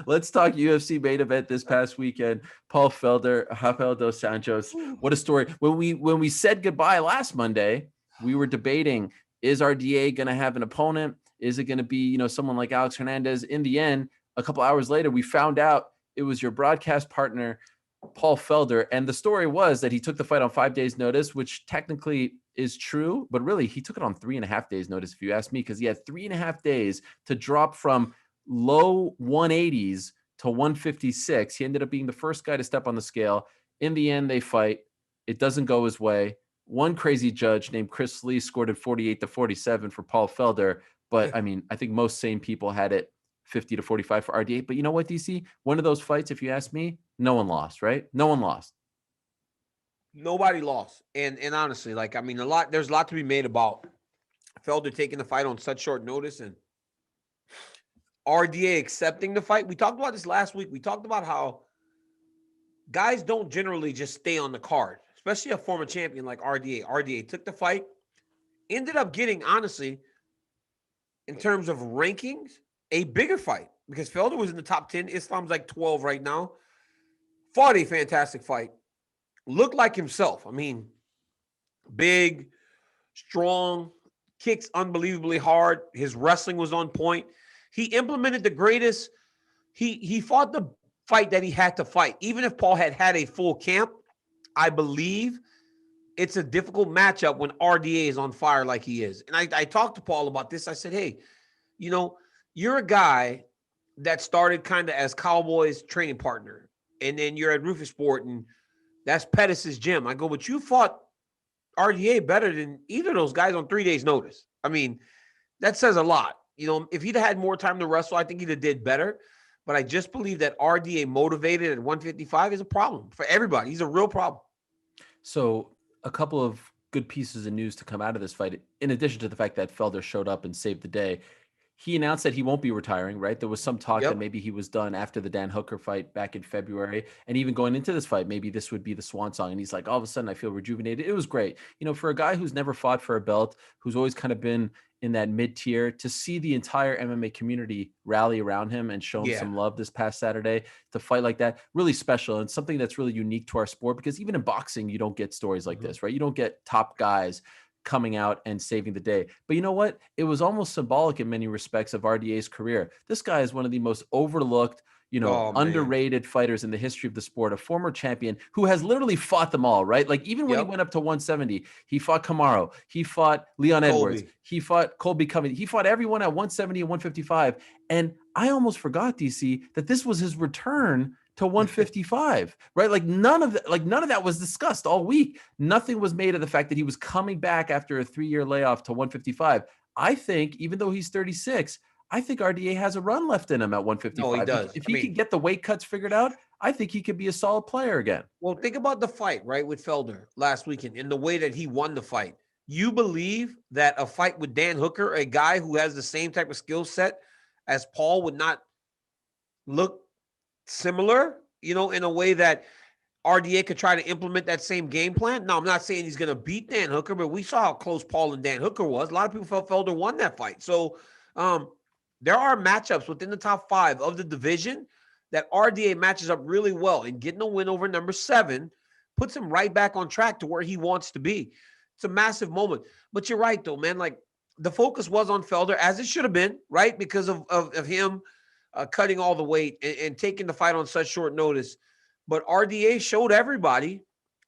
Let's talk UFC main event this past weekend. Paul Felder, Rafael dos Anjos. What a story. When we said goodbye last Monday, we were debating, is RDA going to have an opponent? Is it going to be, someone like Alex Hernandez? In the end, a couple hours later, we found out it was your broadcast partner, Paul Felder. And the story was that he took the fight on 5 days notice, which technically is true, but really he took it on 3.5 days notice, if you ask me, because he had 3.5 days to drop from low 180s to 156. He ended up being the first guy to step on the scale. In the end, they fight. It doesn't go his way. One crazy judge named Chris Lee scored it 48-47 for Paul Felder. But I mean, I think most sane people had it 50-45 for RDA. But you know what, DC? One of those fights, if you ask me, no one lost, right? No one lost. Nobody lost. And honestly, there's a lot to be made about Felder taking the fight on such short notice and RDA accepting the fight. We talked about this last week. We talked about how guys don't generally just stay on the card, especially a former champion like RDA. RDA took the fight, ended up getting, honestly, in terms of rankings, a bigger fight because Felder was in the top 10. Islam's like 12 right now. Fought a fantastic fight. Looked like himself. I mean, big, strong, kicks unbelievably hard. His wrestling was on point. He implemented the greatest. He fought the fight that he had to fight. Even if Paul had a full camp, I believe it's a difficult matchup when RDA is on fire like he is. And I talked to Paul about this. I said, hey, you're a guy that started kind of as Cowboys training partner, and then you're at Rufus Sport, and that's Pettis' gym. I go, but you fought RDA better than either of those guys on 3 days' notice. I mean, that says a lot. If he'd had more time to wrestle, I think he'd have did better. But I just believe that RDA motivated at 155 is a problem for everybody. He's a real problem. So a couple of good pieces of news to come out of this fight, in addition to the fact that Felder showed up and saved the day. He announced that he won't be retiring, right? There was some talk that maybe he was done after the Dan Hooker fight back in February. And even going into this fight, maybe this would be the swan song. And he's like, all of a sudden, I feel rejuvenated. It was great. For a guy who's never fought for a belt, who's always kind of been in that mid-tier, to see the entire MMA community rally around him and show him some love this past Saturday, to fight like that, really special and something that's really unique to our sport, because even in boxing, you don't get stories like this, right? You don't get top guys coming out and saving the day. But you know what? It was almost symbolic in many respects of RDA's career. This guy is one of the most overlooked, underrated fighters in the history of the sport, a former champion who has literally fought them all, right? Like even when he went up to 170, he fought Kamaru, he fought Leon Edwards, he fought Colby Covington, he fought everyone at 170 and 155. And I almost forgot, DC, that this was his return to 155, right? Like none of that was discussed all week. Nothing was made of the fact that he was coming back after a 3-year layoff to 155. I think, even though he's 36, I think RDA has a run left in him at 155. No, he does. If he could get the weight cuts figured out, I think he could be a solid player again. Well, think about the fight, right, with Felder last weekend and the way that he won the fight. You believe that a fight with Dan Hooker, a guy who has the same type of skill set as Paul, would not look similar, in a way that RDA could try to implement that same game plan? Now, I'm not saying he's going to beat Dan Hooker, but we saw how close Paul and Dan Hooker was. A lot of people felt Felder won that fight. So there are matchups within the top 5 of the division that RDA matches up really well, and getting a win over number 7 puts him right back on track to where he wants to be. It's a massive moment. But you're right, though, man. Like, the focus was on Felder, as it should have been, right? Because of him cutting all the weight and taking the fight on such short notice. But RDA showed everybody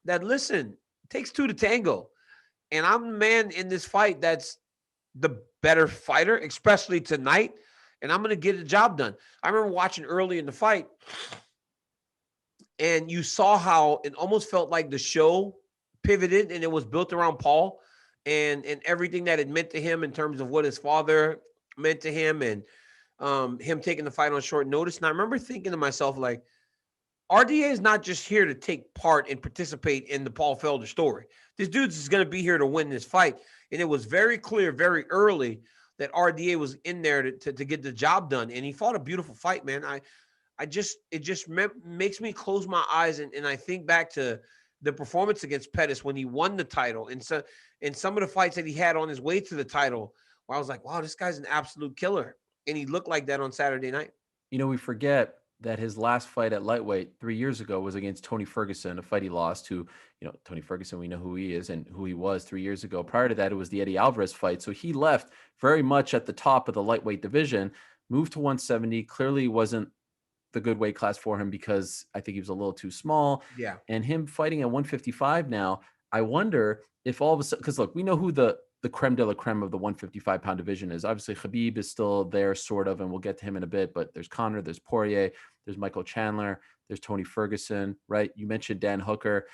that, listen, it takes 2 to tango. And I'm the man in this fight that's the better fighter, especially tonight. And I'm going to get the job done. I remember watching early in the fight, and you saw how it almost felt like the show pivoted, and it was built around Paul and everything that it meant to him in terms of what his father meant to him, and him taking the fight on short notice. And I remember thinking to myself, like, RDA is not just here to take part and participate in the Paul Felder story. This dude's is going to be here to win this fight. And it was very clear very early that RDA was in there to get the job done. And he fought a beautiful fight, man. It just makes me close my eyes and I think back to the performance against Pettis when he won the title, and so in some of the fights that he had on his way to the title, where I was like, wow, this guy's an absolute killer. And he looked like that on Saturday night. We forget that his last fight at lightweight 3 years ago was against Tony Ferguson, a fight he lost to, Tony Ferguson, we know who he is and who he was 3 years ago. Prior to that, it was the Eddie Alvarez fight. So he left very much at the top of the lightweight division, moved to 170, clearly wasn't the good weight class for him because I think he was a little too small. Yeah. And him fighting at 155 now, I wonder if all of a sudden, because look, we know who the creme de la creme of the 155-pound division is. Obviously, Khabib is still there, sort of, and we'll get to him in a bit. But there's Conor, there's Poirier, there's Michael Chandler, there's Tony Ferguson, right? You mentioned Dan Hooker.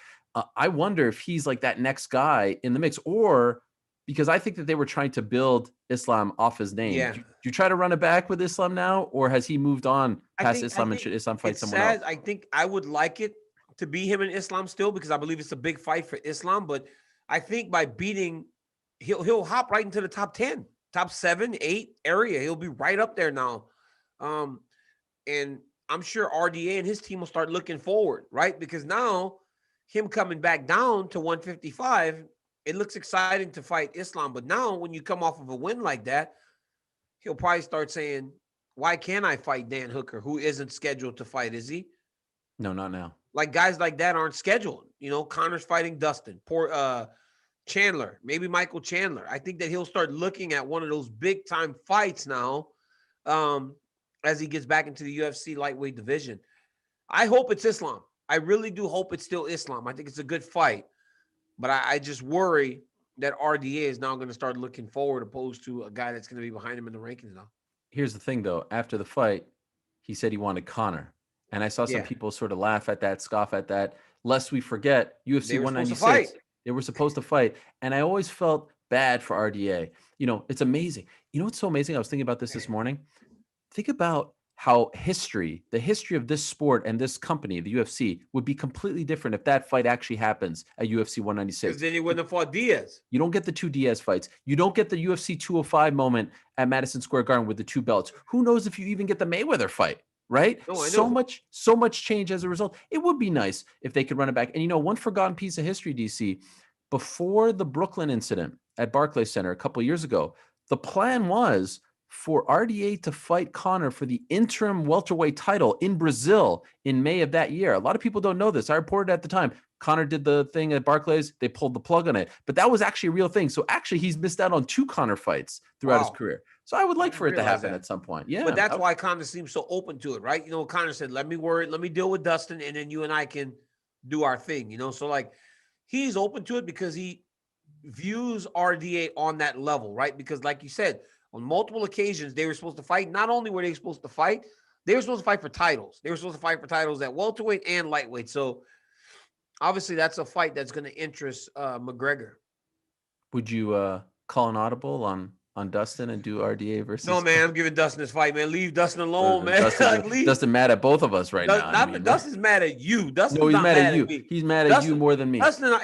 I wonder if he's like that next guy in the mix, or because I think that they were trying to build Islam off his name. Yeah. Do you try to run it back with Islam now, or has he moved on past Islam and should Islam fight someone else? I think I would like it to be him and Islam still because I believe it's a big fight for Islam. But I think by beating, he'll hop right into the top 10, top 7, 8 area. He'll be right up there now. And I'm sure RDA and his team will start looking forward, right? Because now him coming back down to 155, it looks exciting to fight Islam. But now when you come off of a win like that, he'll probably start saying, why can't I fight Dan Hooker, who isn't scheduled to fight, is he? No, not now. Like guys like that aren't scheduled. Connor's fighting Dustin, poor Chandler, maybe Michael Chandler. I think that he'll start looking at one of those big time fights now as he gets back into the UFC lightweight division. I hope it's Islam. I really do hope it's still Islam. I think it's a good fight. But I just worry that RDA is now going to start looking forward opposed to a guy that's going to be behind him in the rankings now. Here's the thing, though. After the fight, he said he wanted Conor. And I saw some people sort of laugh at that, scoff at that. Lest we forget, UFC 196. They were supposed to fight. And I always felt bad for RDA. It's amazing. What's so amazing? I was thinking about this morning. Think about how the history of this sport and this company, the UFC, would be completely different if that fight actually happens at UFC 196. Because then he wouldn't have fought Diaz. You don't get the 2 Diaz fights. You don't get the UFC 205 moment at Madison Square Garden with the 2 belts. Who knows if you even get the Mayweather fight, right? No, I know. So much change as a result. It would be nice if they could run it back. And one forgotten piece of history, DC, before the Brooklyn incident at Barclays Center a couple of years ago, the plan was for RDA to fight Conor for the interim welterweight title in Brazil in May of that year. A lot of people don't know this. I reported at the time. Conor did the thing at Barclays. They pulled the plug on it. But that was actually a real thing. So actually, he's missed out on 2 Conor fights throughout his career. So I would like for it to happen at some point. Yeah. But that's why Conor seems so open to it, right? Conor said, let me deal with Dustin, and then you and I can do our thing, So, like, he's open to it because he views RDA on that level, right? Because like you said, on multiple occasions, they were supposed to fight. Not only were they supposed to fight, they were supposed to fight for titles. They were supposed to fight for titles at welterweight and lightweight. So obviously that's a fight that's going to interest McGregor. Would you call an audible on Dustin and do RDA versus? No, man, I'm giving Dustin this fight, man. Leave Dustin alone, man. Dustin mad at both of us right now. Dustin's mad at you. Dustin's he's not mad at you. Me. He's mad at you more than me. Dustin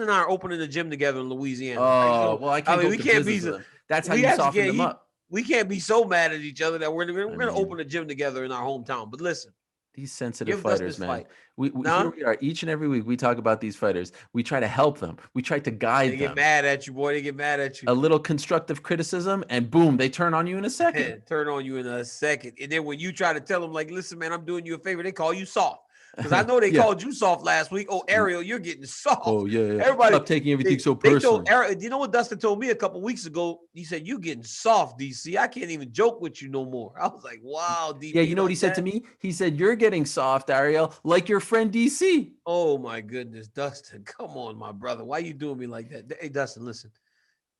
and I are opening the gym together in Louisiana. Oh, well, I can't. We can't be. That's how you soften them up. We can't be so mad at each other that we're going to open a gym together in our hometown. But listen, these sensitive fighters, man. Here we are each and every week. We talk about these fighters. We try to help them. We try to guide them. They get mad at you, boy. They get mad at you. A little constructive criticism, and boom, they turn on you in a second. And then when you try to tell them, like, listen, man, I'm doing you a favor, they call you soft. Because I know they called you soft last week. Oh, Ariel, you're getting soft. Oh, yeah. Everybody stop taking everything so personally. You know what Dustin told me a couple weeks ago? He said, you getting soft, DC. I can't even joke with you no more. I was like, wow, DC. Yeah, you know what he said to me? He said, you're getting soft, Ariel, like your friend DC. Oh, my goodness, Dustin. Come on, my brother. Why you doing me like that? Hey, Dustin, listen.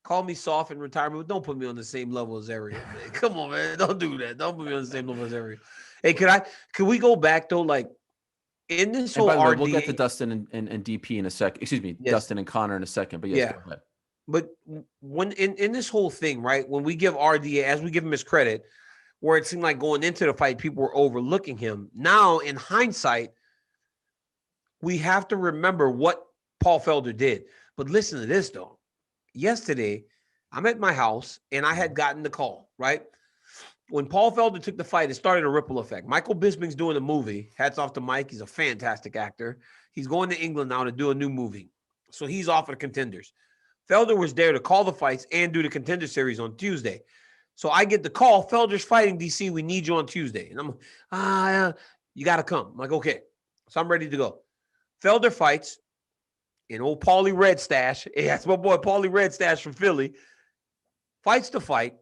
Call me soft in retirement, but don't put me on the same level as Ariel, man. Come on, man. Don't do that. Don't put me on the same level as Ariel. Hey, could we go back, though, like, in this whole RDA, we'll get to Dustin and DP in a second. Excuse me, yes. Dustin and Conor in a second. But yes, go ahead. But when in this whole thing, right, when we give RDA, as we give him his credit, where it seemed like going into the fight, people were overlooking him. Now, in hindsight, we have to remember what Paul Felder did. But listen to this, though. Yesterday, I'm at my house, and I had gotten the call, right? When Paul Felder took the fight, it started a ripple effect. Michael Bisping's doing a movie. Hats off to Mike. He's a fantastic actor. He's going to England now to do a new movie. So he's off of the Contenders. Felder was there to call the fights and do the Contender Series on Tuesday. So I get the call, Felder's fighting, DC. We need you on Tuesday. And I'm You got to come. I'm like, okay. So I'm ready to go. Felder fights in old Paulie Red Stash. Hey, that's my boy Paulie Red Stash from Philly. Fights the fight.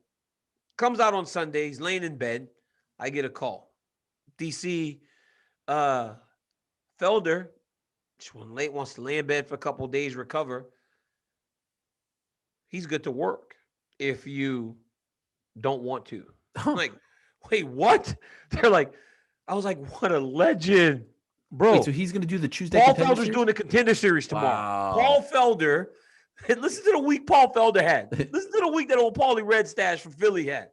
Comes out on Sunday. He's laying in bed. I get a call. DC Felder wants to lay in bed for a couple of days, recover. He's good to work if you don't want to. I'm like, wait, what? They're like, I was like, what a legend. Bro. Wait, so he's going to do the Tuesday Paul Contender Felder's Series? doing the Contender Series tomorrow. Wow. Paul Felder, and listen to the week Paul Felder had. Listen to the week that old Paulie Red Stash from Philly had.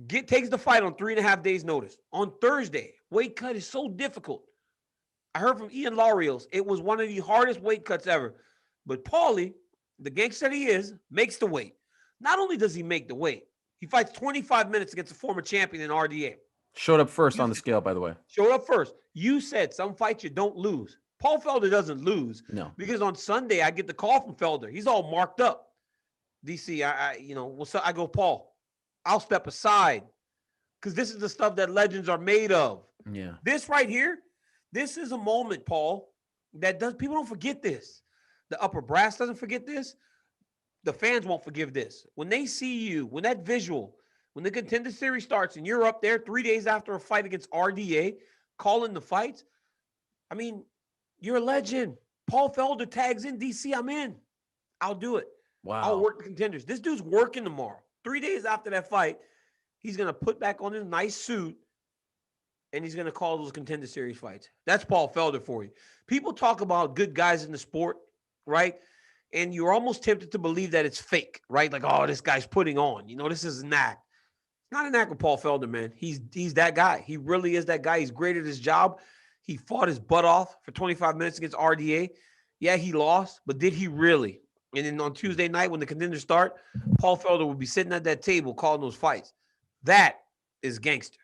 Takes the fight on 3.5 days' notice. On Thursday, weight cut is so difficult. I heard from Ian Larios, it was one of the hardest weight cuts ever. But Paulie, the gangster he is, makes the weight. Not only does he make the weight, he fights 25 minutes against a former champion in RDA. Showed up first on the scale, by the way. Showed up first. You said some fights you don't lose. Paul Felder doesn't lose. No. Because on Sunday, I get the call from Felder. He's all marked up. DC, what's up? I go, Paul, I'll step aside because this is the stuff that legends are made of. Yeah. This right here, this is a moment, Paul, people don't forget this. The upper brass doesn't forget this. The fans won't forgive this. When they see you, when that visual, when the Contender Series starts and you're up there 3 days after a fight against RDA, calling the fights, I mean, you're a legend. Paul Felder tags in, DC, I'm in. I'll do it. Wow. I'll work the contenders. This dude's working tomorrow. 3 days after that fight, he's going to put back on his nice suit and he's going to call those Contender Series fights. That's Paul Felder for you. People talk about good guys in the sport, right? And you're almost tempted to believe that it's fake, right? Like, oh, this guy's putting on. This is an act. It's not an act with Paul Felder, man. He's that guy. He really is that guy. He's great at his job. He fought his butt off for 25 minutes against RDA. Yeah, he lost, but did he really? And then on Tuesday night when the contenders start, Paul Felder will be sitting at that table calling those fights. That is gangster.